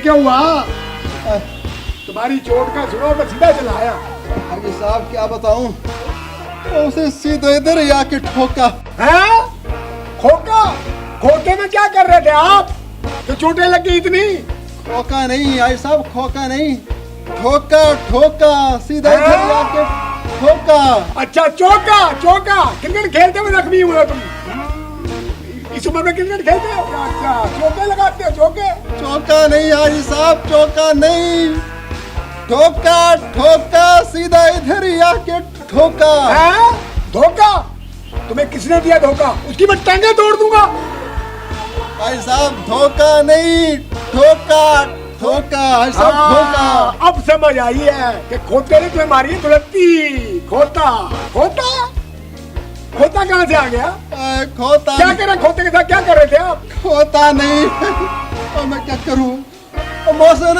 क्या हुआ? तुम्हारी चोट का सुना मैं सीधा चला आया। हाजी साहब क्या बताऊं, तो उसे सीधे इधर ही आके ठोका। है? खोका? खोके में क्या कर रहे थे आप तो चोटें लगी इतनी? खोका नहीं हाजी साहब, खोका नहीं, ठोका ठोका, सीधा इधर ही आके ठोका। अच्छा चौका, चौका। क्रिकेट खेलते हुए जख्मी हुए तुम? इस उम्र में क्रिकेट खेलते हो? अच्छा चौके लगाते हो? चौके? चौका नहीं हाजी साहब, चौका नहीं, ठोका ठोका, सीधा इधर ही आके ठोका। है? धोखा? तुम्हें किसने दिया धोखा? उसकी मैं टांगे तोड़ दूंगा। हाजी साहब धोखा नहीं, ठोका ठोका, हाजी साहब ठोका। अब समझ आई है कि खोते ने तुम्हें मारी है दुलत्ती। खोता? खोता? खोता कहाँ से आ गया? खोता क्या कर रहे? खोते के साथ क्या कर रहे थे आप? खोता नहीं। और मैं क्या करूं? मौसम